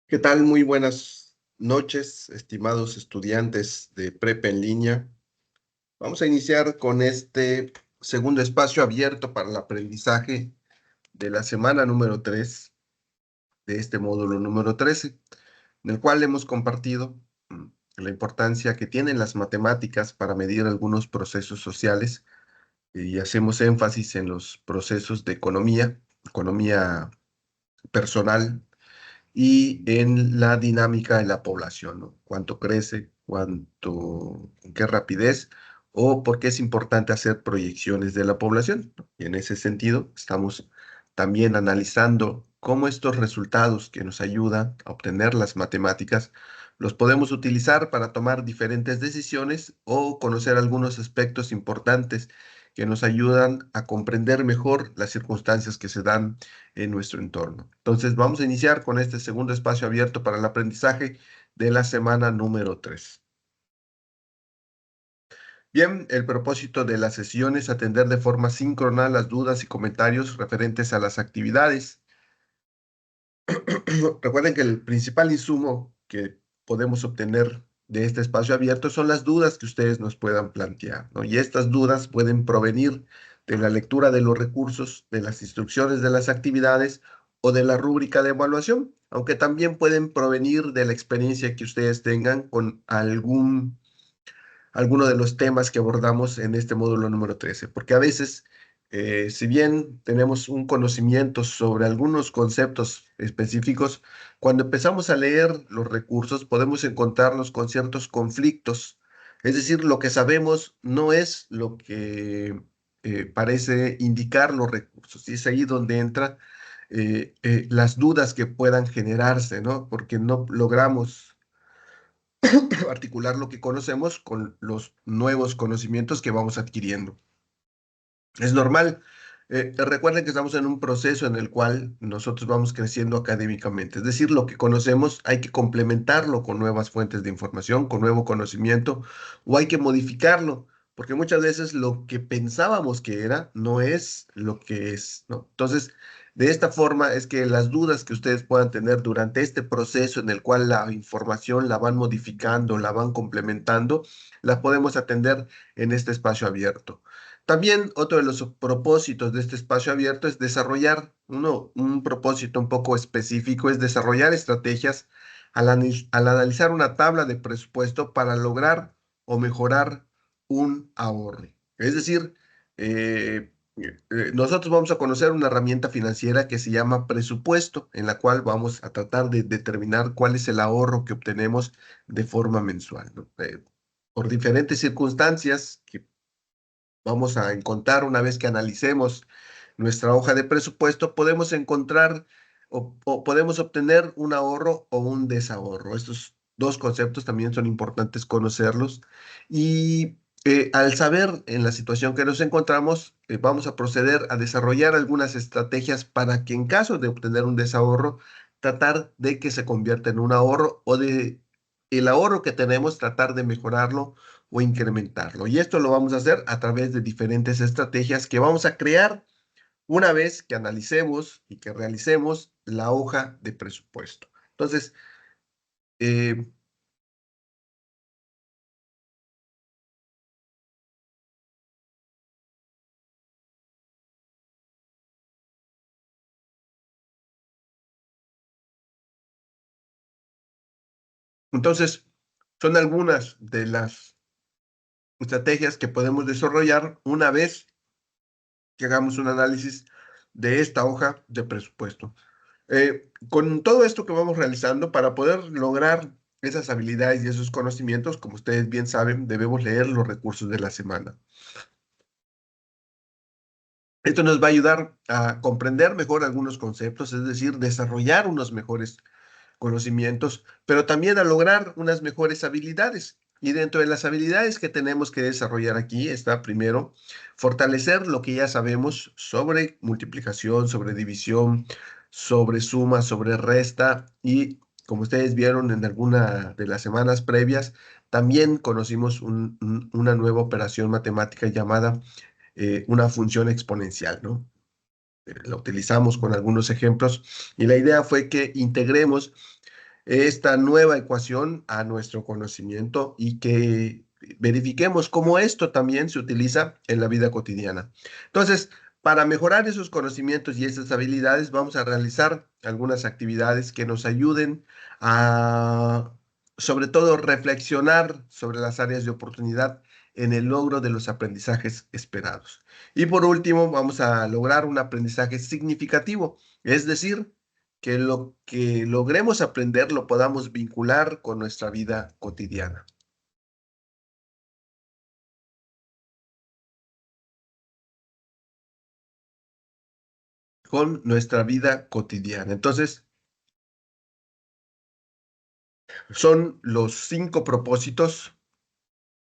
¿Qué tal? Muy buenas noches, estimados estudiantes de prepa en línea. Vamos a iniciar con este segundo espacio abierto para el aprendizaje de la semana número 3 de este módulo número 13, en el cual hemos compartido la importancia que tienen las matemáticas para medir algunos procesos sociales y hacemos énfasis en los procesos de economía personal y en la dinámica de la población, ¿no? Cuánto crece, con qué rapidez, o por qué es importante hacer proyecciones de la población, ¿no? Y en ese sentido, estamos también analizando cómo estos resultados que nos ayudan a obtener las matemáticas los podemos utilizar para tomar diferentes decisiones o conocer algunos aspectos importantes que nos ayudan a comprender mejor las circunstancias que se dan en nuestro entorno. Entonces, vamos a iniciar con este segundo espacio abierto para el aprendizaje de la semana número 3. Bien, el propósito de la sesión es atender de forma síncrona las dudas y comentarios referentes a las actividades. Recuerden que el principal insumo que podemos obtener de este espacio abierto son las dudas que ustedes nos puedan plantear, ¿no? Y estas dudas pueden provenir de la lectura de los recursos, de las instrucciones de las actividades o de la rúbrica de evaluación, aunque también pueden provenir de la experiencia que ustedes tengan con alguno de los temas que abordamos en este módulo número 13, porque a veces, si bien tenemos un conocimiento sobre algunos conceptos específicos, cuando empezamos a leer los recursos podemos encontrarnos con ciertos conflictos. Es decir, lo que sabemos no es lo que parece indicar los recursos. Y es ahí donde entra las dudas que puedan generarse, ¿no? Porque no logramos articular lo que conocemos con los nuevos conocimientos que vamos adquiriendo. Es normal. Recuerden que estamos en un proceso en el cual nosotros vamos creciendo académicamente. Es decir, lo que conocemos hay que complementarlo con nuevas fuentes de información, con nuevo conocimiento, o hay que modificarlo, porque muchas veces lo que pensábamos que era no es lo que es, ¿no? Entonces, de esta forma es que las dudas que ustedes puedan tener durante este proceso en el cual la información la van modificando, la van complementando, las podemos atender en este espacio abierto. También otro de los propósitos de este espacio abierto es desarrollar un propósito un poco específico, es desarrollar estrategias al analizar una tabla de presupuesto para lograr o mejorar un ahorro. Es decir, nosotros vamos a conocer una herramienta financiera que se llama presupuesto, en la cual vamos a tratar de determinar cuál es el ahorro que obtenemos de forma mensual, ¿no? Por diferentes circunstancias que vamos a encontrar una vez que analicemos nuestra hoja de presupuesto, podemos encontrar o podemos obtener un ahorro o un desahorro. Estos dos conceptos también son importantes conocerlos y al saber en la situación que nos encontramos, vamos a proceder a desarrollar algunas estrategias para que en caso de obtener un desahorro, tratar de que se convierta en un ahorro o de el ahorro que tenemos, tratar de mejorarlo o incrementarlo. Y esto lo vamos a hacer a través de diferentes estrategias que vamos a crear una vez que analicemos y que realicemos la hoja de presupuesto. Entonces, eh, entonces, son algunas de las estrategias que podemos desarrollar una vez que hagamos un análisis de esta hoja de presupuesto. Con todo esto que vamos realizando, para poder lograr esas habilidades y esos conocimientos, como ustedes bien saben, debemos leer los recursos de la semana. Esto nos va a ayudar a comprender mejor algunos conceptos, es decir, desarrollar unos mejores conocimientos, pero también a lograr unas mejores habilidades. Y dentro de las habilidades que tenemos que desarrollar aquí está primero fortalecer lo que ya sabemos sobre multiplicación, sobre división, sobre suma, sobre resta y como ustedes vieron en alguna de las semanas previas, también conocimos una nueva operación matemática llamada una función exponencial, ¿no? La utilizamos con algunos ejemplos y la idea fue que integremos esta nueva ecuación a nuestro conocimiento y que verifiquemos cómo esto también se utiliza en la vida cotidiana. Entonces, para mejorar esos conocimientos y esas habilidades, vamos a realizar algunas actividades que nos ayuden a, sobre todo, reflexionar sobre las áreas de oportunidad en el logro de los aprendizajes esperados. Y por último, vamos a lograr un aprendizaje significativo, es decir, que lo que logremos aprender lo podamos vincular con nuestra vida cotidiana. Con nuestra vida cotidiana. Entonces, son los 5 propósitos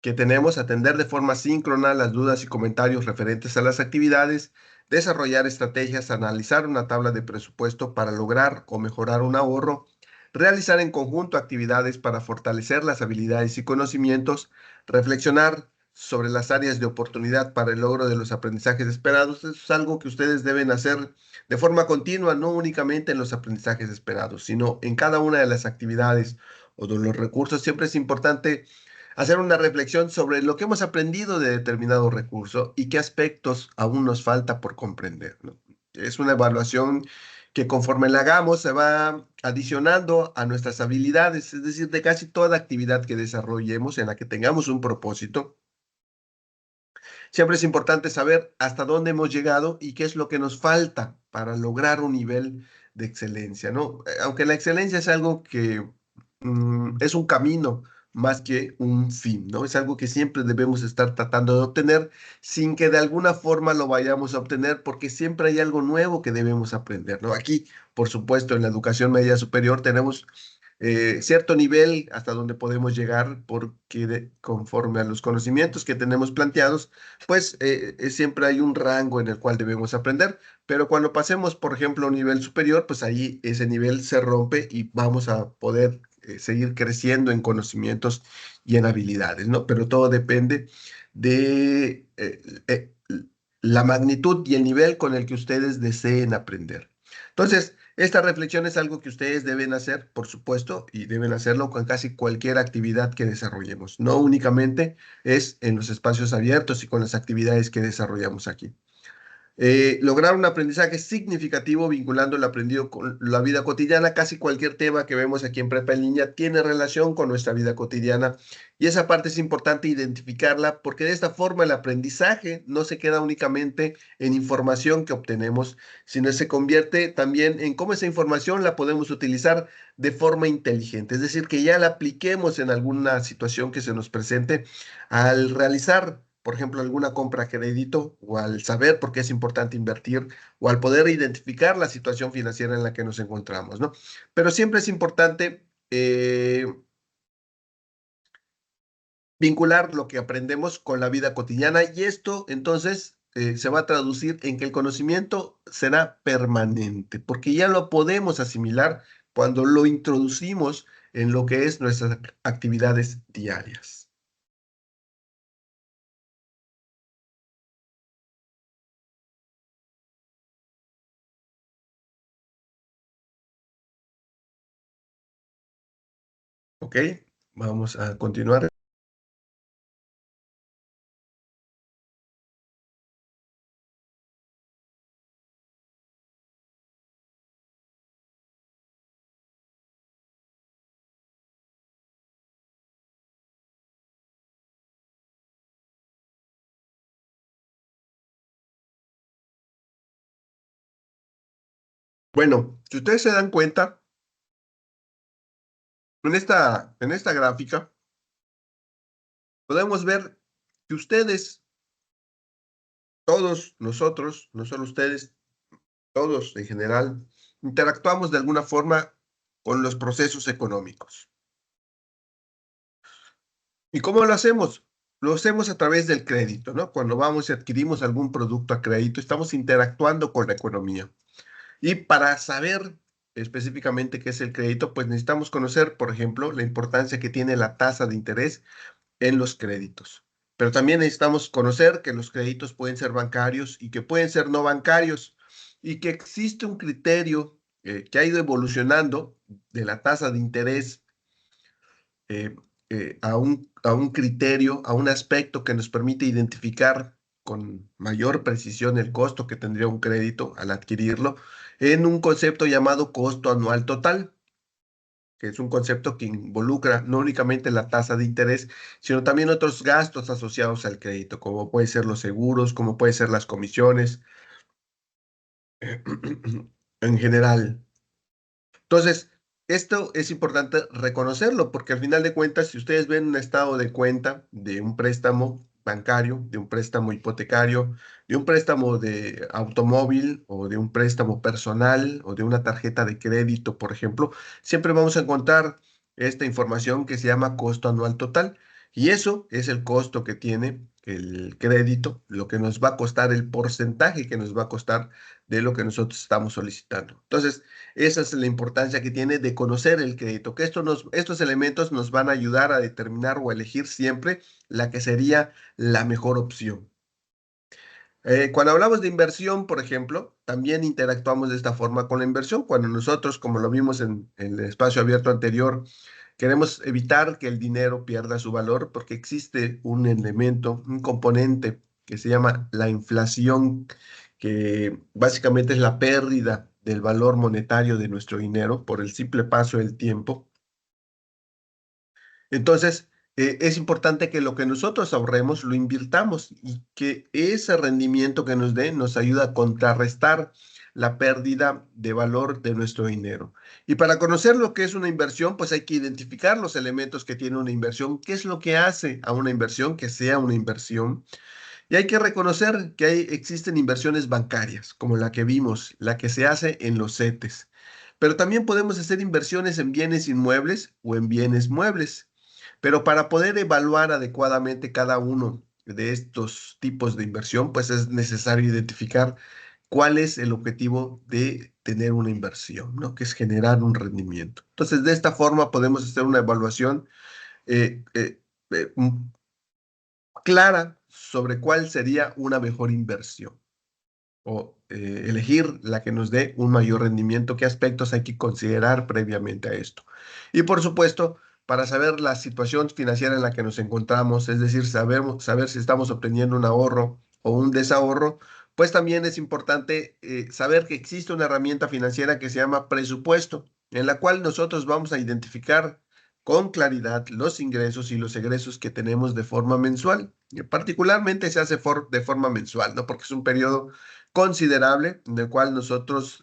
que tenemos: atender de forma síncrona las dudas y comentarios referentes a las actividades, desarrollar estrategias, analizar una tabla de presupuesto para lograr o mejorar un ahorro, realizar en conjunto actividades para fortalecer las habilidades y conocimientos, reflexionar sobre las áreas de oportunidad para el logro de los aprendizajes esperados. Eso es algo que ustedes deben hacer de forma continua, no únicamente en los aprendizajes esperados, sino en cada una de las actividades o de los recursos. Siempre es importante hacer una reflexión sobre lo que hemos aprendido de determinado recurso y qué aspectos aún nos falta por comprender, ¿no? Es una evaluación que conforme la hagamos se va adicionando a nuestras habilidades, es decir, de casi toda actividad que desarrollemos en la que tengamos un propósito. Siempre es importante saber hasta dónde hemos llegado y qué es lo que nos falta para lograr un nivel de excelencia, ¿no? Aunque la excelencia es algo que es un camino más que un fin, ¿no? Es algo que siempre debemos estar tratando de obtener sin que de alguna forma lo vayamos a obtener, porque siempre hay algo nuevo que debemos aprender, ¿no? Aquí, por supuesto, en la educación media superior tenemos cierto nivel hasta donde podemos llegar, porque conforme a los conocimientos que tenemos planteados, pues siempre hay un rango en el cual debemos aprender, pero cuando pasemos, por ejemplo, a un nivel superior, pues ahí ese nivel se rompe y vamos a poder seguir creciendo en conocimientos y en habilidades, ¿no? Pero todo depende de la magnitud y el nivel con el que ustedes deseen aprender. Entonces, esta reflexión es algo que ustedes deben hacer, por supuesto, y deben hacerlo con casi cualquier actividad que desarrollemos. No únicamente es en los espacios abiertos y con las actividades que desarrollamos aquí. Lograr un aprendizaje significativo vinculando el aprendido con la vida cotidiana. Casi cualquier tema que vemos aquí en Prepa en Línea tiene relación con nuestra vida cotidiana y esa parte es importante identificarla, porque de esta forma el aprendizaje no se queda únicamente en información que obtenemos, sino se convierte también en cómo esa información la podemos utilizar de forma inteligente, es decir, que ya la apliquemos en alguna situación que se nos presente al realizar, por ejemplo, alguna compra a crédito, o al saber por qué es importante invertir, o al poder identificar la situación financiera en la que nos encontramos, ¿no? Pero siempre es importante vincular lo que aprendemos con la vida cotidiana, y esto entonces se va a traducir en que el conocimiento será permanente, porque ya lo podemos asimilar cuando lo introducimos en lo que es nuestras actividades diarias. ¿Ok? Vamos a continuar. Bueno, si ustedes se dan cuenta, en esta gráfica podemos ver que ustedes, todos nosotros, no solo ustedes, todos en general, interactuamos de alguna forma con los procesos económicos. ¿Y cómo lo hacemos? Lo hacemos a través del crédito, ¿no? Cuando vamos y adquirimos algún producto a crédito, estamos interactuando con la economía. Y para saber específicamente qué es el crédito, pues necesitamos conocer, por ejemplo, la importancia que tiene la tasa de interés en los créditos. Pero también necesitamos conocer que los créditos pueden ser bancarios y que pueden ser no bancarios y que existe un criterio que ha ido evolucionando de la tasa de interés eh, a un criterio, a un aspecto que nos permite identificar con mayor precisión el costo que tendría un crédito al adquirirlo en un concepto llamado costo anual total, que es un concepto que involucra no únicamente la tasa de interés, sino también otros gastos asociados al crédito, como pueden ser los seguros, como pueden ser las comisiones, en general. Entonces, esto es importante reconocerlo porque al final de cuentas, si ustedes ven un estado de cuenta de un préstamo bancario, de un préstamo hipotecario, de un préstamo de automóvil o de un préstamo personal o de una tarjeta de crédito, por ejemplo, siempre vamos a encontrar esta información que se llama costo anual total. Y eso es el costo que tiene el crédito, lo que nos va a costar, el porcentaje que nos va a costar de lo que nosotros estamos solicitando. Entonces, esa es la importancia que tiene de conocer el crédito, que estos elementos nos van a ayudar a determinar o a elegir siempre la que sería la mejor opción. Cuando hablamos de inversión, por ejemplo, también interactuamos de esta forma con la inversión. Cuando nosotros, como lo vimos en el espacio abierto anterior, queremos evitar que el dinero pierda su valor porque existe un elemento, un componente que se llama la inflación, que básicamente es la pérdida del valor monetario de nuestro dinero por el simple paso del tiempo. Entonces, es importante que lo que nosotros ahorremos lo invirtamos y que ese rendimiento que nos dé nos ayuda a contrarrestar la pérdida de valor de nuestro dinero. Y para conocer lo que es una inversión, pues hay que identificar los elementos que tiene una inversión, qué es lo que hace a una inversión que sea una inversión. Y hay que reconocer que existen inversiones bancarias, como la que vimos, la que se hace en los CETES. Pero también podemos hacer inversiones en bienes inmuebles o en bienes muebles. Pero para poder evaluar adecuadamente cada uno de estos tipos de inversión, pues es necesario identificar cuál es el objetivo de tener una inversión, ¿no? Que es generar un rendimiento. Entonces, de esta forma podemos hacer una evaluación eh, eh, eh, clara sobre cuál sería una mejor inversión o elegir la que nos dé un mayor rendimiento, qué aspectos hay que considerar previamente a esto. Y por supuesto, para saber la situación financiera en la que nos encontramos, es decir, saber si estamos obteniendo un ahorro o un desahorro, pues también es importante saber que existe una herramienta financiera que se llama presupuesto, en la cual nosotros vamos a identificar con claridad los ingresos y los egresos que tenemos de forma mensual. Particularmente se hace de forma mensual, ¿no? Porque es un periodo considerable en el cual nosotros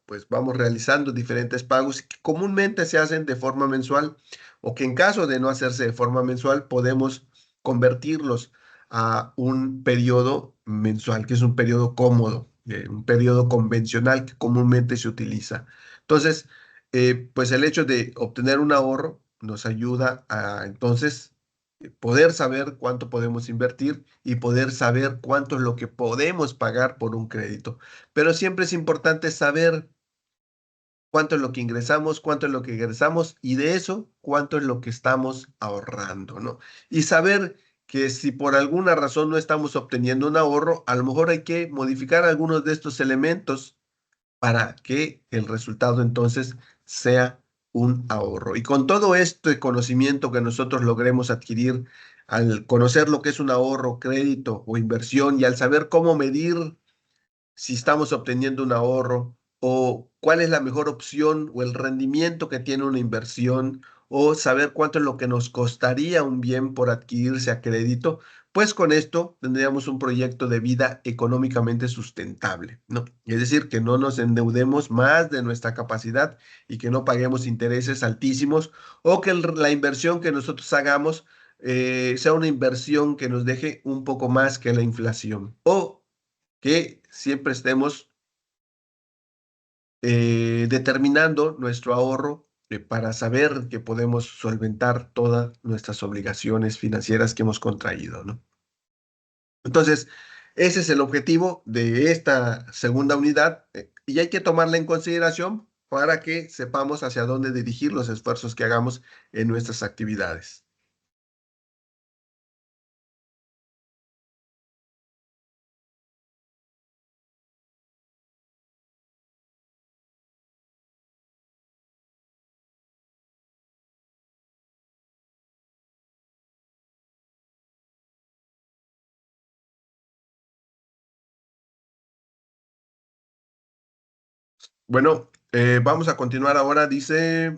pues vamos realizando diferentes pagos que comúnmente se hacen de forma mensual o que en caso de no hacerse de forma mensual podemos convertirlos a un periodo mensual, que es un periodo cómodo, un periodo convencional que comúnmente se utiliza. Entonces, pues el hecho de obtener un ahorro nos ayuda a entonces poder saber cuánto podemos invertir y poder saber cuánto es lo que podemos pagar por un crédito. Pero siempre es importante saber cuánto es lo que ingresamos, cuánto es lo que egresamos y de eso cuánto es lo que estamos ahorrando, ¿no? Y saber que si por alguna razón no estamos obteniendo un ahorro, a lo mejor hay que modificar algunos de estos elementos para que el resultado entonces sea un ahorro. Y con todo este conocimiento que nosotros logremos adquirir al conocer lo que es un ahorro, crédito o inversión y al saber cómo medir si estamos obteniendo un ahorro o cuál es la mejor opción o el rendimiento que tiene una inversión o saber cuánto es lo que nos costaría un bien por adquirirse a crédito, pues con esto tendríamos un proyecto de vida económicamente sustentable, ¿no? Es decir, que no nos endeudemos más de nuestra capacidad y que no paguemos intereses altísimos o que la inversión que nosotros hagamos sea una inversión que nos deje un poco más que la inflación o que siempre estemos determinando nuestro ahorro para saber que podemos solventar todas nuestras obligaciones financieras que hemos contraído, ¿no? Entonces, ese es el objetivo de esta segunda unidad y hay que tomarla en consideración para que sepamos hacia dónde dirigir los esfuerzos que hagamos en nuestras actividades. Bueno, vamos a continuar ahora. Dice,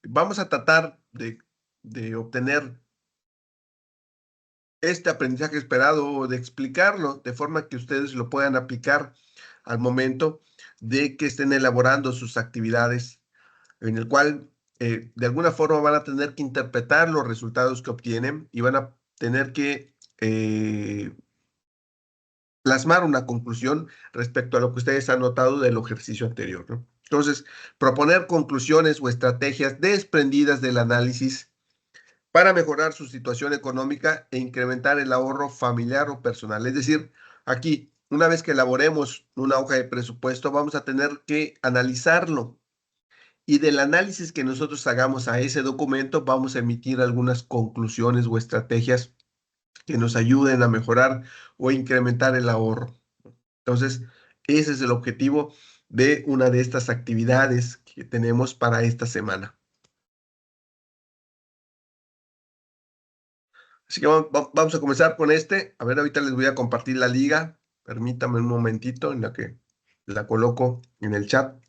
vamos a tratar de obtener este aprendizaje esperado o de explicarlo de forma que ustedes lo puedan aplicar al momento de que estén elaborando sus actividades, en el cual de alguna forma van a tener que interpretar los resultados que obtienen y van a tener que plasmar una conclusión respecto a lo que ustedes han notado del ejercicio anterior, ¿no? Entonces, proponer conclusiones o estrategias desprendidas del análisis para mejorar su situación económica e incrementar el ahorro familiar o personal. Es decir, aquí, una vez que elaboremos una hoja de presupuesto, vamos a tener que analizarlo y del análisis que nosotros hagamos a ese documento, vamos a emitir algunas conclusiones o estrategias que nos ayuden a mejorar o incrementar el ahorro. Entonces, ese es el objetivo de una de estas actividades que tenemos para esta semana. Así que vamos a comenzar con este. A ver, ahorita les voy a compartir la liga. Permítame un momentito en la que la coloco en el chat.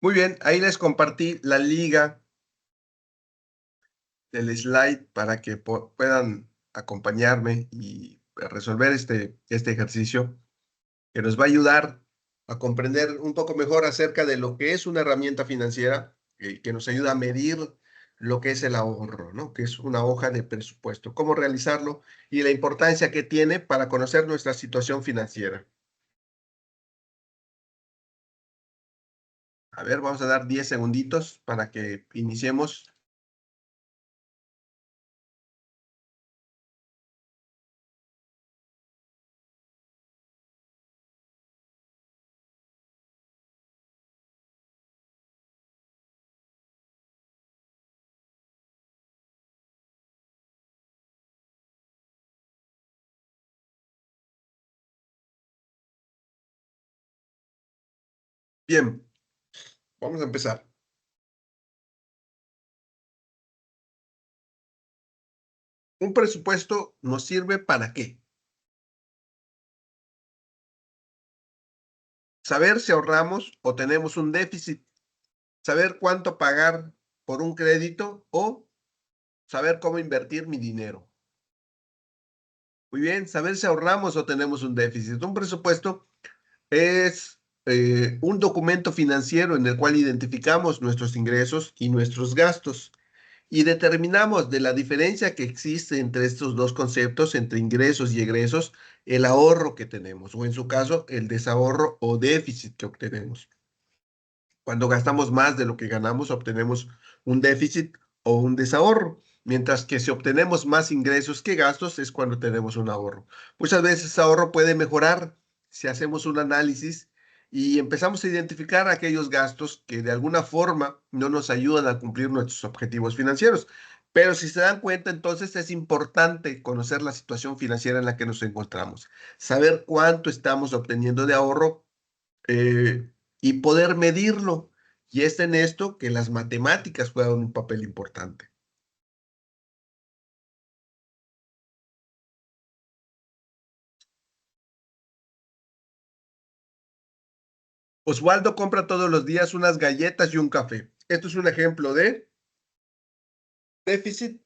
Muy bien, ahí les compartí la liga del slide para que puedan acompañarme y resolver este ejercicio que nos va a ayudar a comprender un poco mejor acerca de lo que es una herramienta financiera que nos ayuda a medir lo que es el ahorro, ¿no? Que es una hoja de presupuesto, cómo realizarlo y la importancia que tiene para conocer nuestra situación financiera. A ver, vamos a dar 10 segunditos para que iniciemos. Bien, vamos a empezar. ¿Un presupuesto nos sirve para qué? Saber si ahorramos o tenemos un déficit, saber cuánto pagar por un crédito o saber cómo invertir mi dinero. Muy bien, saber si ahorramos o tenemos un déficit. Un presupuesto es un documento financiero en el cual identificamos nuestros ingresos y nuestros gastos y determinamos de la diferencia que existe entre estos dos conceptos, entre ingresos y egresos, el ahorro que tenemos, o en su caso, el desahorro o déficit que obtenemos. Cuando gastamos más de lo que ganamos, obtenemos un déficit o un desahorro, mientras que si obtenemos más ingresos que gastos es cuando tenemos un ahorro. Muchas veces ese ahorro puede mejorar si hacemos un análisis y empezamos a identificar aquellos gastos que de alguna forma no nos ayudan a cumplir nuestros objetivos financieros. Pero si se dan cuenta, entonces es importante conocer la situación financiera en la que nos encontramos, saber cuánto estamos obteniendo de ahorro y poder medirlo. Y es en esto que las matemáticas juegan un papel importante. Osvaldo compra todos los días unas galletas y un café. Esto es un ejemplo de déficit,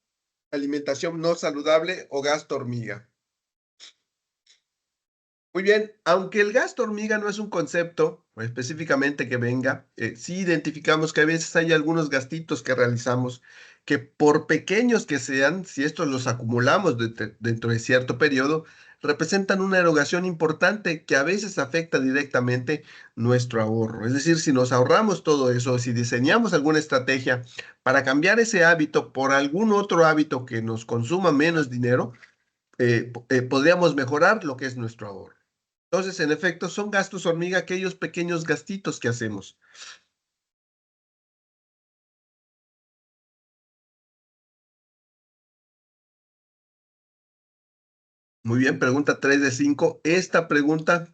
alimentación no saludable o gasto hormiga. Muy bien, aunque el gasto hormiga no es un concepto específicamente que venga, sí identificamos que a veces hay algunos gastitos que realizamos que por pequeños que sean, si estos los acumulamos dentro de cierto periodo, representan una erogación importante que a veces afecta directamente nuestro ahorro. Es decir, si nos ahorramos todo eso, si diseñamos alguna estrategia para cambiar ese hábito por algún otro hábito que nos consuma menos dinero, podríamos mejorar lo que es nuestro ahorro. Entonces, en efecto, son gastos hormiga, aquellos pequeños gastitos que hacemos. Muy bien, pregunta 3 de 5. Esta pregunta,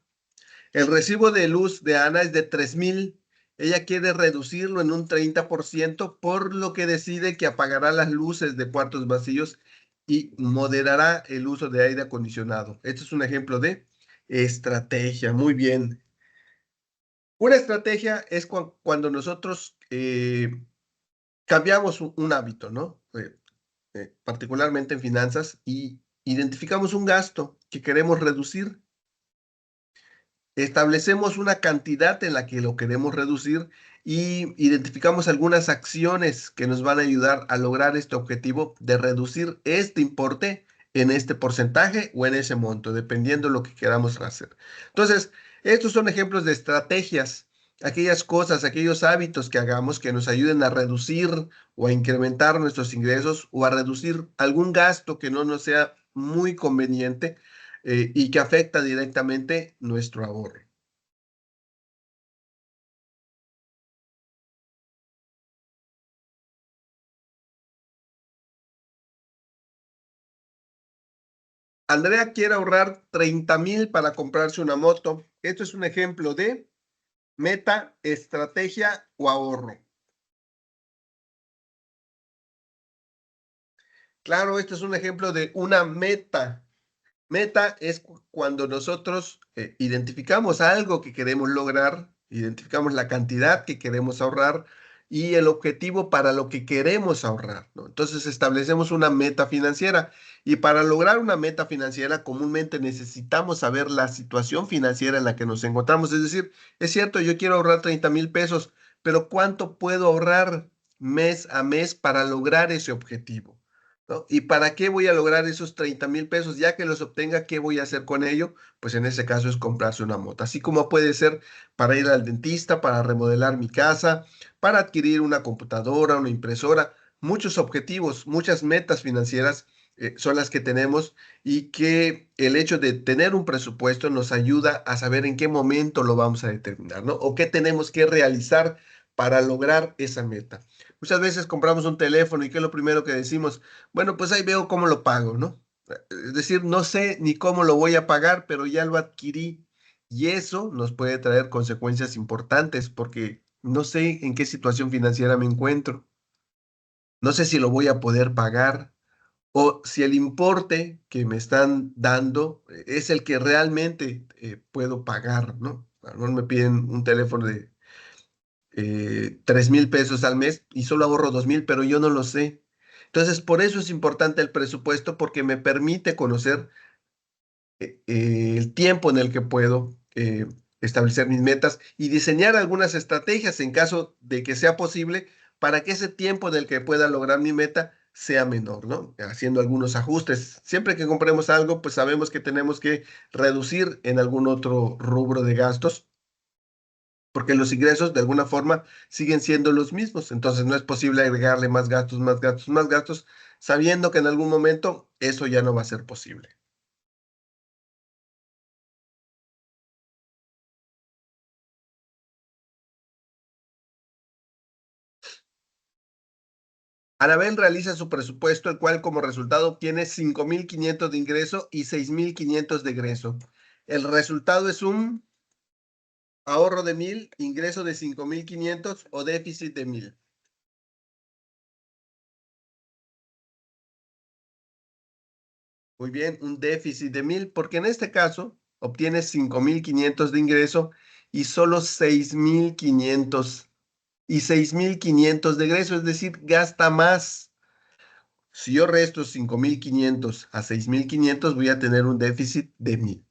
el recibo de luz de Ana es de 3,000. Ella quiere reducirlo en un 30%, por lo que decide que apagará las luces de cuartos vacíos y moderará el uso de aire acondicionado. Este es un ejemplo de estrategia. Muy bien. Una estrategia es cuando nosotros cambiamos un hábito, ¿no? Particularmente en finanzas, y identificamos un gasto que queremos reducir, establecemos una cantidad en la que lo queremos reducir y identificamos algunas acciones que nos van a ayudar a lograr este objetivo de reducir este importe en este porcentaje o en ese monto, dependiendo de lo que queramos hacer. Entonces, estos son ejemplos de estrategias, aquellas cosas, aquellos hábitos que hagamos que nos ayuden a reducir o a incrementar nuestros ingresos o a reducir algún gasto que no nos sea muy conveniente y que afecta directamente nuestro ahorro. Andrea quiere ahorrar 30,000 para comprarse una moto. Esto es un ejemplo de meta, estrategia o ahorro. Claro, esto es un ejemplo de una meta. Meta es cuando nosotros identificamos algo que queremos lograr, identificamos la cantidad que queremos ahorrar y el objetivo para lo que queremos ahorrar, ¿no? Entonces establecemos una meta financiera y para lograr una meta financiera comúnmente necesitamos saber la situación financiera en la que nos encontramos. Es decir, es cierto, yo quiero ahorrar 30,000 pesos, pero ¿cuánto puedo ahorrar mes a mes para lograr ese objetivo? ¿No? ¿Y para qué voy a lograr esos 30,000 pesos? Ya que los obtenga, ¿qué voy a hacer con ello? Pues en ese caso es comprarse una moto. Así como puede ser para ir al dentista, para remodelar mi casa, para adquirir una computadora, una impresora. Muchos objetivos, muchas metas financieras son las que tenemos y que el hecho de tener un presupuesto nos ayuda a saber en qué momento lo vamos a determinar, ¿no? O qué tenemos que realizar para lograr esa meta. Muchas veces compramos un teléfono y ¿qué es lo primero que decimos? Bueno, pues ahí veo cómo lo pago, ¿no? Es decir, no sé ni cómo lo voy a pagar, pero ya lo adquirí. Y eso nos puede traer consecuencias importantes porque no sé en qué situación financiera me encuentro. No sé si lo voy a poder pagar o si el importe que me están dando es el que realmente puedo pagar, ¿no? A lo mejor me piden un teléfono de 3,000 pesos al mes y solo ahorro 2,000, pero yo no lo sé. Entonces, por eso es importante el presupuesto porque me permite conocer el tiempo en el que puedo establecer mis metas y diseñar algunas estrategias en caso de que sea posible para que ese tiempo en el que pueda lograr mi meta sea menor, ¿no? Haciendo algunos ajustes. Siempre que compremos algo, pues sabemos que tenemos que reducir en algún otro rubro de gastos, porque los ingresos de alguna forma siguen siendo los mismos. Entonces no es posible agregarle más gastos, más gastos, más gastos, sabiendo que en algún momento eso ya no va a ser posible. Anabel realiza su presupuesto, el cual como resultado obtiene 5,500 de ingreso y 6,500 de egreso. El resultado es un ahorro de 1,000, ingreso de 5,500 o déficit de 1,000. Muy bien, un déficit de 1,000, porque en este caso obtienes 5,500 de ingreso y solo 6,500 de egreso, es decir, gasta más. Si yo resto 5,500 a 6,500, voy a tener un déficit de 1,000.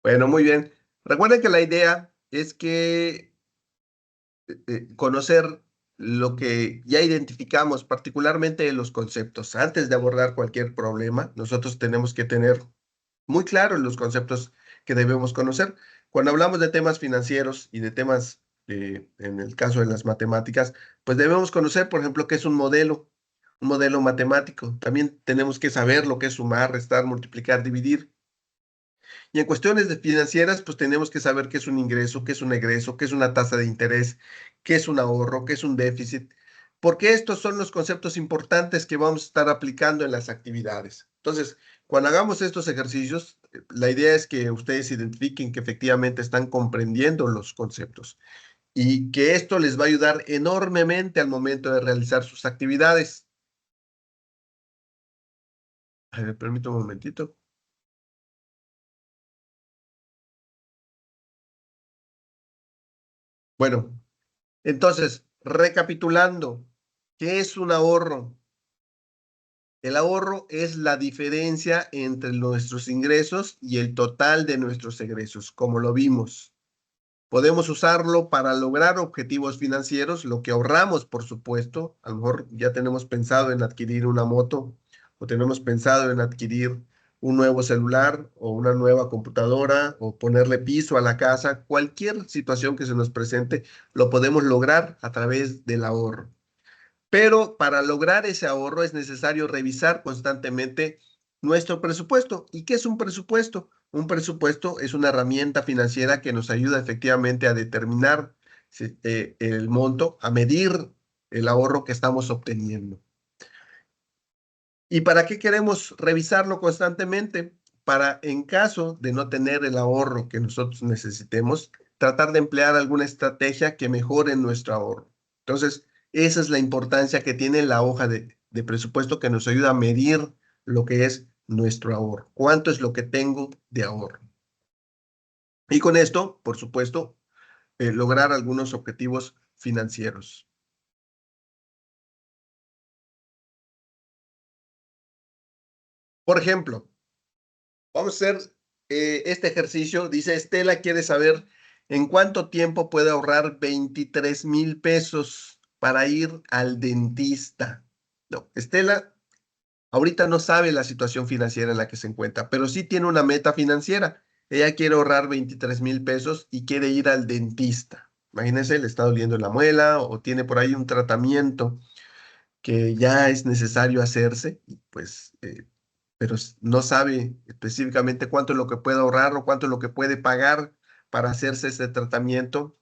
Bueno, muy bien. Recuerden que la idea es que conocer lo que ya identificamos, particularmente los conceptos. Antes de abordar cualquier problema, nosotros tenemos que tener muy claros los conceptos que debemos conocer. Cuando hablamos de temas financieros y de temas, en el caso de las matemáticas, pues debemos conocer, por ejemplo, qué es un modelo matemático. También tenemos que saber lo que es sumar, restar, multiplicar, dividir. Y en cuestiones de financieras, pues tenemos que saber qué es un ingreso, qué es un egreso, qué es una tasa de interés, qué es un ahorro, qué es un déficit, porque estos son los conceptos importantes que vamos a estar aplicando en las actividades. Entonces, cuando hagamos estos ejercicios, la idea es que ustedes identifiquen que efectivamente están comprendiendo los conceptos y que esto les va a ayudar enormemente al momento de realizar sus actividades. A ver, permítame un momentito. Bueno, entonces, recapitulando, ¿qué es un ahorro? El ahorro es la diferencia entre nuestros ingresos y el total de nuestros egresos, como lo vimos. Podemos usarlo para lograr objetivos financieros, lo que ahorramos, por supuesto. A lo mejor ya tenemos pensado en adquirir una moto o tenemos pensado en adquirir un nuevo celular o una nueva computadora o ponerle piso a la casa. Cualquier situación que se nos presente, lo podemos lograr a través del ahorro. Pero para lograr ese ahorro es necesario revisar constantemente nuestro presupuesto. ¿Y qué es un presupuesto? Un presupuesto es una herramienta financiera que nos ayuda efectivamente a determinar el monto, a medir el ahorro que estamos obteniendo. ¿Y para qué queremos revisarlo constantemente? Para, en caso de no tener el ahorro que nosotros necesitemos, tratar de emplear alguna estrategia que mejore nuestro ahorro. Entonces, esa es la importancia que tiene la hoja de presupuesto que nos ayuda a medir lo que es nuestro ahorro. ¿Cuánto es lo que tengo de ahorro? Y con esto, por supuesto, lograr algunos objetivos financieros. Por ejemplo, vamos a hacer este ejercicio. Dice, Estela quiere saber en cuánto tiempo puede ahorrar 23,000 pesos para ir al dentista. No, Estela ahorita no sabe la situación financiera en la que se encuentra, pero sí tiene una meta financiera. Ella quiere ahorrar 23,000 pesos y quiere ir al dentista. Imagínense, le está doliendo la muela o tiene por ahí un tratamiento que ya es necesario hacerse, y pues pero no sabe específicamente cuánto es lo que puede ahorrar o cuánto es lo que puede pagar para hacerse ese tratamiento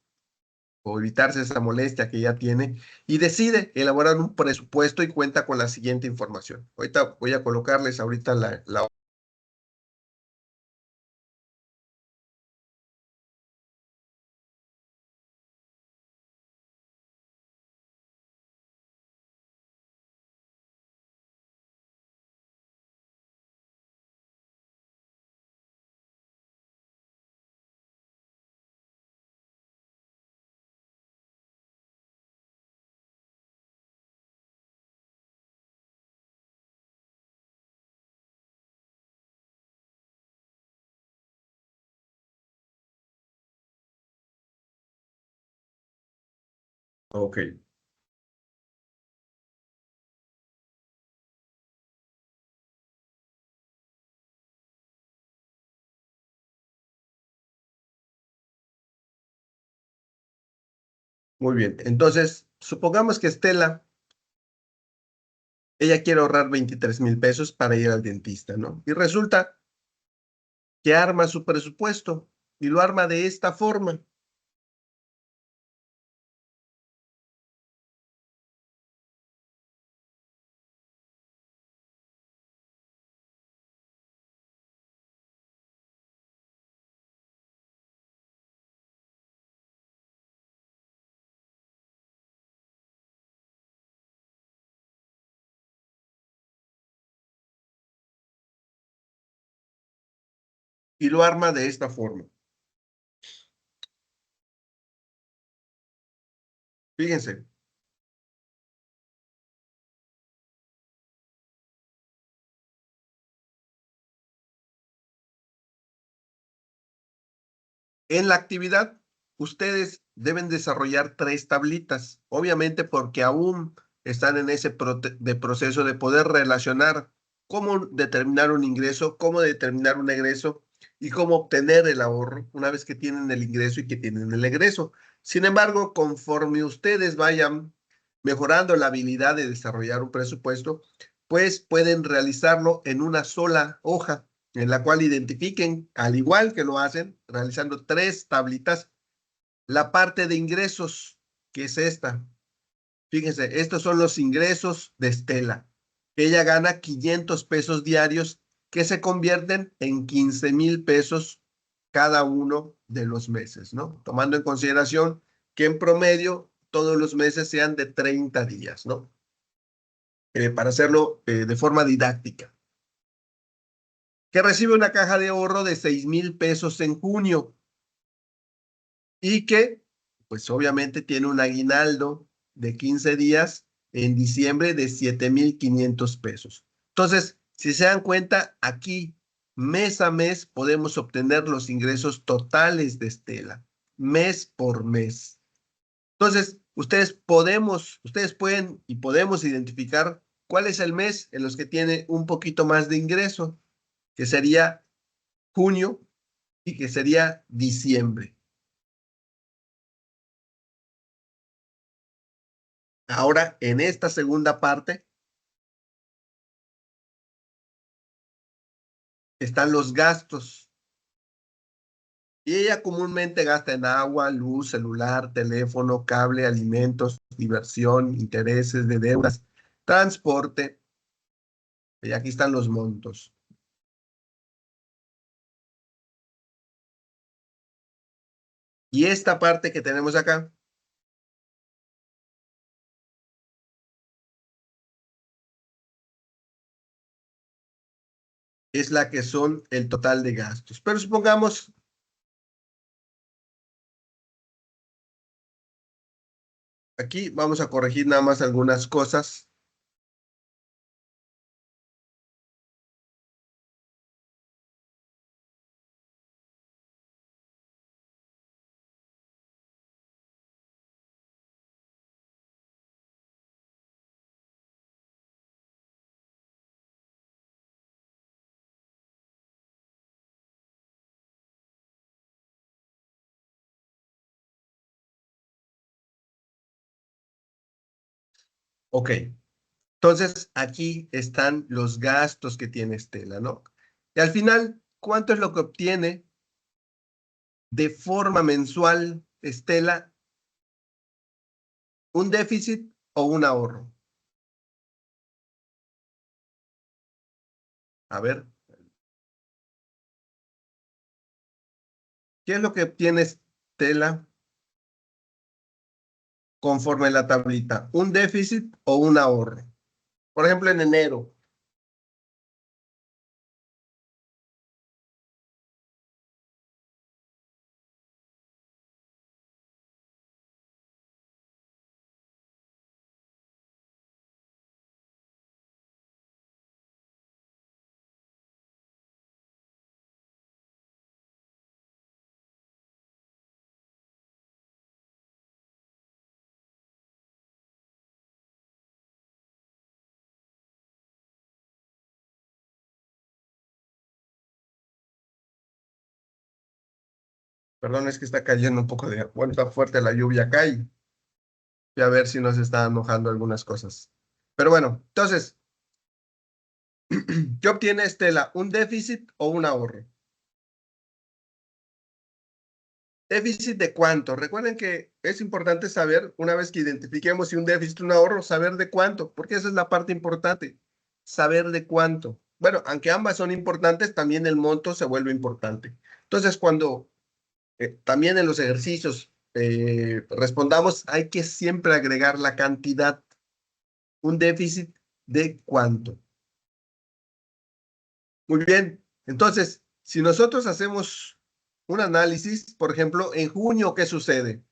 o evitarse esa molestia que ya tiene y decide elaborar un presupuesto y cuenta con la siguiente información. Ahorita voy a colocarles ahorita la Ok, muy bien. Entonces, supongamos que Estela, ella quiere ahorrar 23,000 pesos para ir al dentista, ¿no? Y resulta que arma su presupuesto y lo arma de esta forma. Y lo arma de esta forma. Fíjense, en la actividad, ustedes deben desarrollar tres tablitas, obviamente porque aún están en ese de proceso de poder relacionar cómo determinar un ingreso, cómo determinar un egreso y cómo obtener el ahorro una vez que tienen el ingreso y que tienen el egreso. Sin embargo, conforme ustedes vayan mejorando la habilidad de desarrollar un presupuesto, pues pueden realizarlo en una sola hoja en la cual identifiquen, al igual que lo hacen, realizando tres tablitas, la parte de ingresos, que es esta. Fíjense, estos son los ingresos de Estela. Ella gana 500 pesos diarios que se convierten en 15,000 pesos cada uno de los meses, ¿no? Tomando en consideración que en promedio todos los meses sean de 30 días, ¿no? Para hacerlo de forma didáctica. Que recibe una caja de ahorro de 6,000 pesos en junio y que, pues obviamente tiene un aguinaldo de 15 días en diciembre de 7,500 pesos. Entonces, si se dan cuenta, aquí mes a mes podemos obtener los ingresos totales de Estela, mes por mes. Entonces, ustedes pueden y podemos identificar cuál es el mes en los que tiene un poquito más de ingreso, que sería junio y que sería diciembre. Ahora, en esta segunda parte están los gastos. Y ella comúnmente gasta en agua, luz, celular, teléfono, cable, alimentos, diversión, intereses de deudas, transporte. Y aquí están los montos. Y esta parte que tenemos acá es la que son el total de gastos. Pero supongamos, aquí vamos a corregir nada más algunas cosas. Ok, entonces aquí están los gastos que tiene Estela, ¿no? Y al final, ¿cuánto es lo que obtiene de forma mensual, Estela, un déficit o un ahorro? A ver, ¿qué es lo que obtiene Estela conforme la tablita? ¿Un déficit o un ahorro? Por ejemplo, en enero. Perdón, es que está cayendo un poco de, bueno, está fuerte la lluvia acá y a ver si nos están mojando algunas cosas. Pero bueno, entonces, ¿qué obtiene Estela? ¿Un déficit o un ahorro? ¿Déficit de cuánto? Recuerden que es importante saber, una vez que identifiquemos si un déficit o un ahorro, saber de cuánto, porque esa es la parte importante, saber de cuánto. Bueno, aunque ambas son importantes, también el monto se vuelve importante. Entonces, cuando también en los ejercicios respondamos, hay que siempre agregar la cantidad, un déficit de cuánto. Muy bien, entonces, si nosotros hacemos un análisis, por ejemplo, en junio, ¿qué sucede?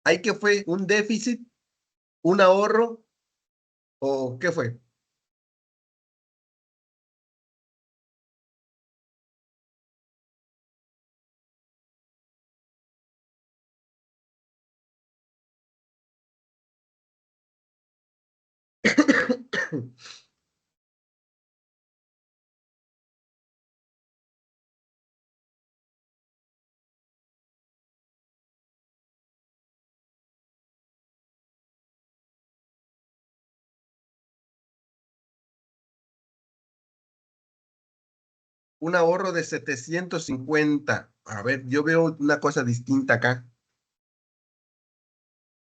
¿Hay que fue un déficit, un ahorro o qué fue? Un ahorro de 750. A ver, yo veo una cosa distinta acá.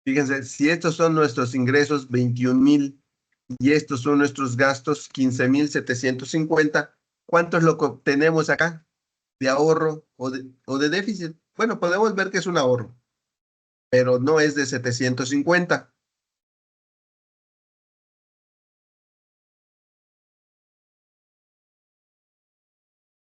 Fíjense, si estos son nuestros ingresos, 21,000, y estos son nuestros gastos, 15,750, ¿cuánto es lo que obtenemos acá de ahorro o de déficit? Bueno, podemos ver que es un ahorro, pero no es de 750,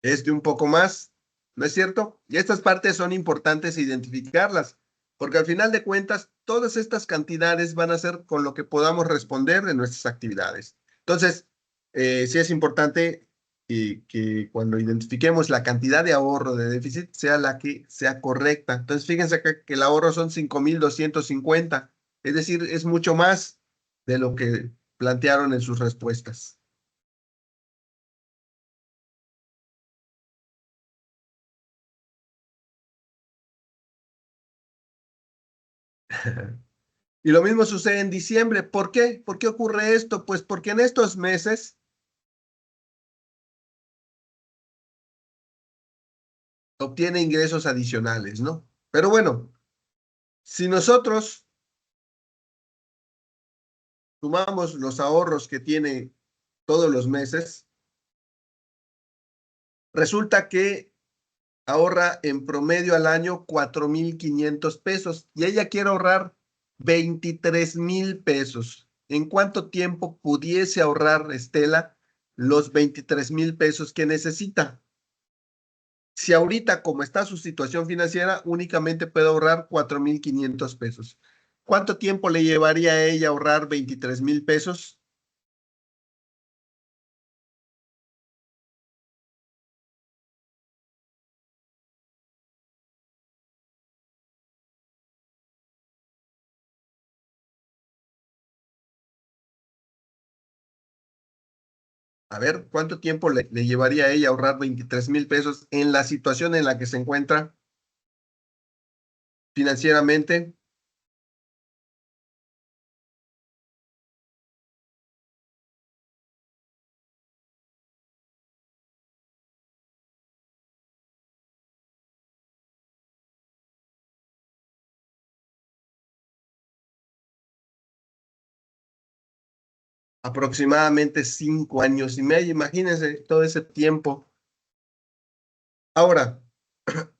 es de un poco más, ¿no es cierto? Y estas partes son importantes identificarlas, porque al final de cuentas, todas estas cantidades van a ser con lo que podamos responder en nuestras actividades. Entonces, sí es importante que cuando identifiquemos la cantidad de ahorro de déficit sea la que sea correcta. Entonces, fíjense acá que el ahorro son 5,250, es decir, es mucho más de lo que plantearon en sus respuestas. Y lo mismo sucede en diciembre. ¿Por qué? ¿Por qué ocurre esto? Pues porque en estos meses obtiene ingresos adicionales, ¿no? Pero bueno, si nosotros sumamos los ahorros que tiene todos los meses, resulta que ahorra en promedio al año 4,500 pesos y ella quiere ahorrar 23,000 pesos. ¿En cuánto tiempo pudiese ahorrar Estela los 23,000 pesos que necesita? Si ahorita, como está su situación financiera, únicamente puede ahorrar 4,500 pesos. ¿Cuánto tiempo le llevaría a ella ahorrar 23,000 pesos? A ver, ¿cuánto tiempo le llevaría a ella ahorrar 23,000 pesos en la situación en la que se encuentra financieramente? Aproximadamente 5 años y medio. Imagínense todo ese tiempo. Ahora,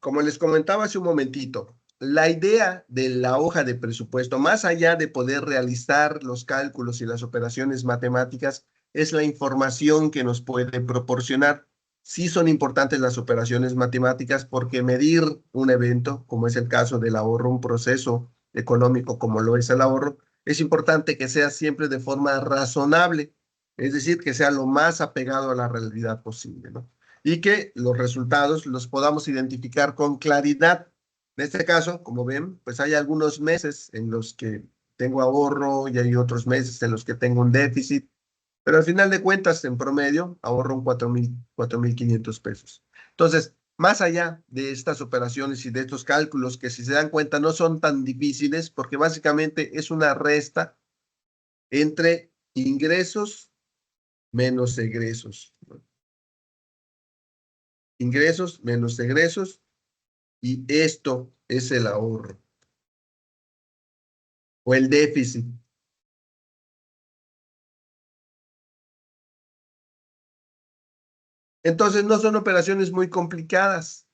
como les comentaba hace un momentito, la idea de la hoja de presupuesto, más allá de poder realizar los cálculos y las operaciones matemáticas, es la información que nos puede proporcionar. Sí son importantes las operaciones matemáticas porque medir un evento, como es el caso del ahorro, un proceso económico como lo es el ahorro, es importante que sea siempre de forma razonable, es decir, que sea lo más apegado a la realidad posible, ¿no? Y que los resultados los podamos identificar con claridad. En este caso, como ven, pues hay algunos meses en los que tengo ahorro y hay otros meses en los que tengo un déficit, pero al final de cuentas, en promedio, ahorro un 4,500 pesos. Entonces, más allá de estas operaciones y de estos cálculos, que si se dan cuenta no son tan difíciles, porque básicamente es una resta entre ingresos menos egresos, ¿no? Ingresos menos egresos, y esto es el ahorro o el déficit. Entonces, no son operaciones muy complicadas,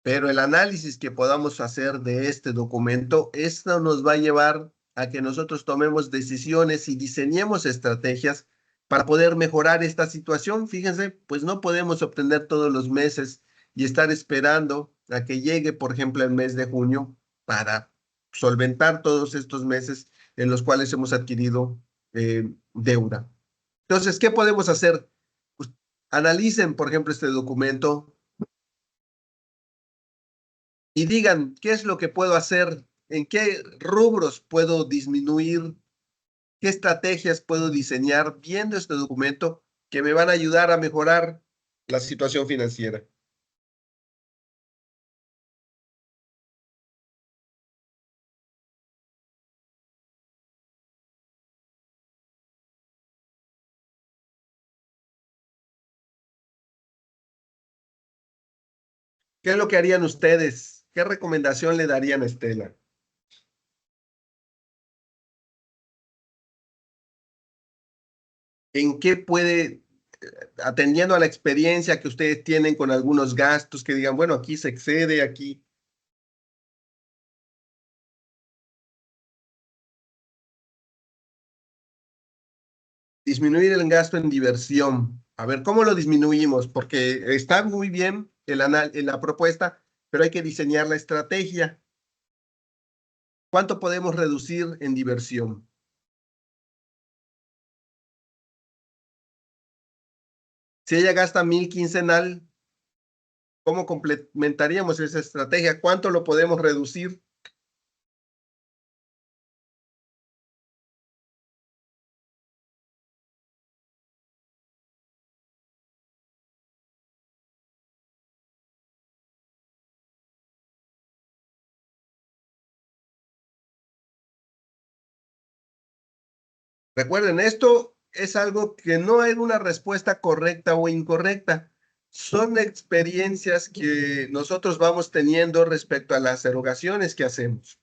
pero el análisis que podamos hacer de este documento, esto nos va a llevar a que nosotros tomemos decisiones y diseñemos estrategias para poder mejorar esta situación. Fíjense, pues no podemos obtener todos los meses y estar esperando a que llegue, por ejemplo, el mes de junio para solventar todos estos meses en los cuales hemos adquirido deuda. Entonces, ¿qué podemos hacer? Pues, analicen, por ejemplo, este documento y digan qué es lo que puedo hacer, en qué rubros puedo disminuir, qué estrategias puedo diseñar viendo este documento que me van a ayudar a mejorar la situación financiera. ¿Qué es lo que harían ustedes? ¿Qué recomendación le darían a Estela? ¿En qué puede, atendiendo a la experiencia que ustedes tienen con algunos gastos, que digan, bueno, aquí se excede, aquí disminuir el gasto en diversión? A ver, ¿cómo lo disminuimos? Porque está muy bien en la propuesta, pero hay que diseñar la estrategia. ¿Cuánto podemos reducir en diversión? Si ella gasta 1,000 quincenal, ¿cómo complementaríamos esa estrategia? ¿Cuánto lo podemos reducir? Recuerden, esto es algo que no hay una respuesta correcta o incorrecta. Son experiencias que nosotros vamos teniendo respecto a las erogaciones que hacemos.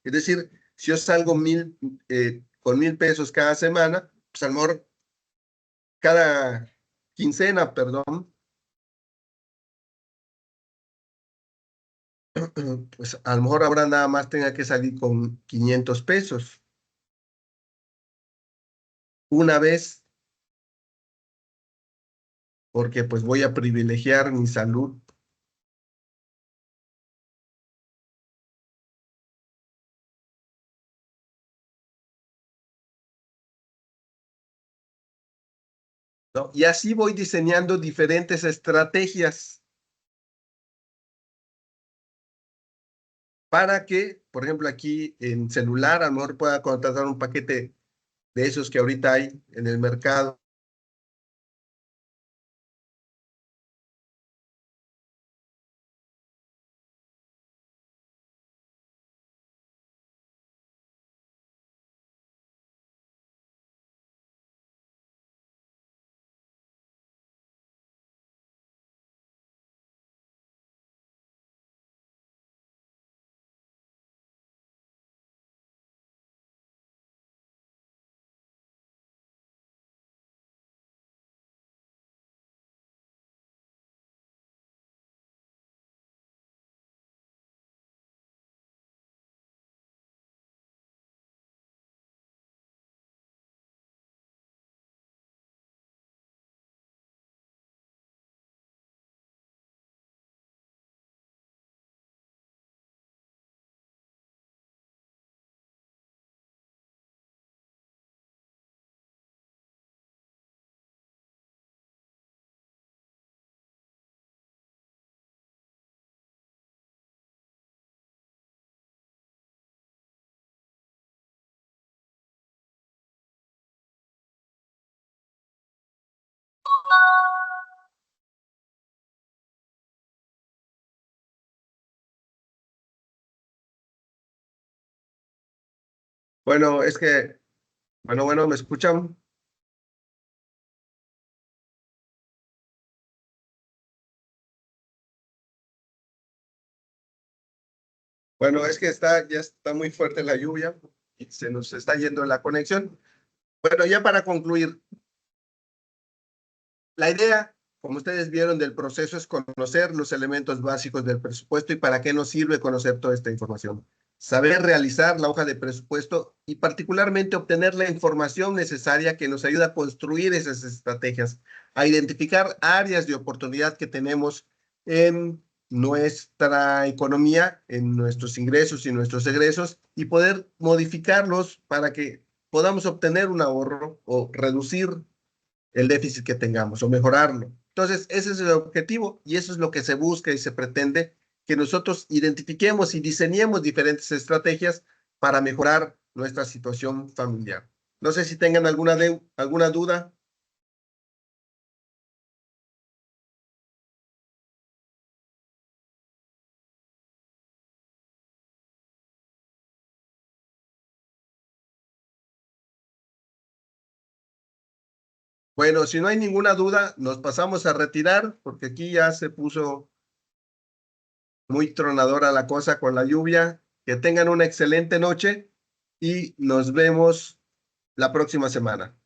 Es decir, si yo salgo con 1,000 pesos cada semana, pues a lo mejor cada quincena, perdón, pues a lo mejor ahora nada más tenga que salir con 500 pesos una vez, porque pues voy a privilegiar mi salud, ¿no? Y así voy diseñando diferentes estrategias para que, por ejemplo, aquí en celular, a lo mejor pueda contratar un paquete de esos que ahorita hay en el mercado. Bueno, es que, bueno, ¿me escuchan? Bueno, es que ya está muy fuerte la lluvia y se nos está yendo la conexión. Bueno, ya para concluir, la idea, como ustedes vieron, del proceso es conocer los elementos básicos del presupuesto y para qué nos sirve conocer toda esta información. Saber realizar la hoja de presupuesto y particularmente obtener la información necesaria que nos ayuda a construir esas estrategias, a identificar áreas de oportunidad que tenemos en nuestra economía, en nuestros ingresos y nuestros egresos y poder modificarlos para que podamos obtener un ahorro o reducir el déficit que tengamos o mejorarlo. Entonces, ese es el objetivo y eso es lo que se busca y se pretende, que nosotros identifiquemos y diseñemos diferentes estrategias para mejorar nuestra situación familiar. No sé si tengan alguna duda. Bueno, si no hay ninguna duda, nos pasamos a retirar porque aquí ya se puso muy tronadora la cosa con la lluvia. Que tengan una excelente noche y nos vemos la próxima semana.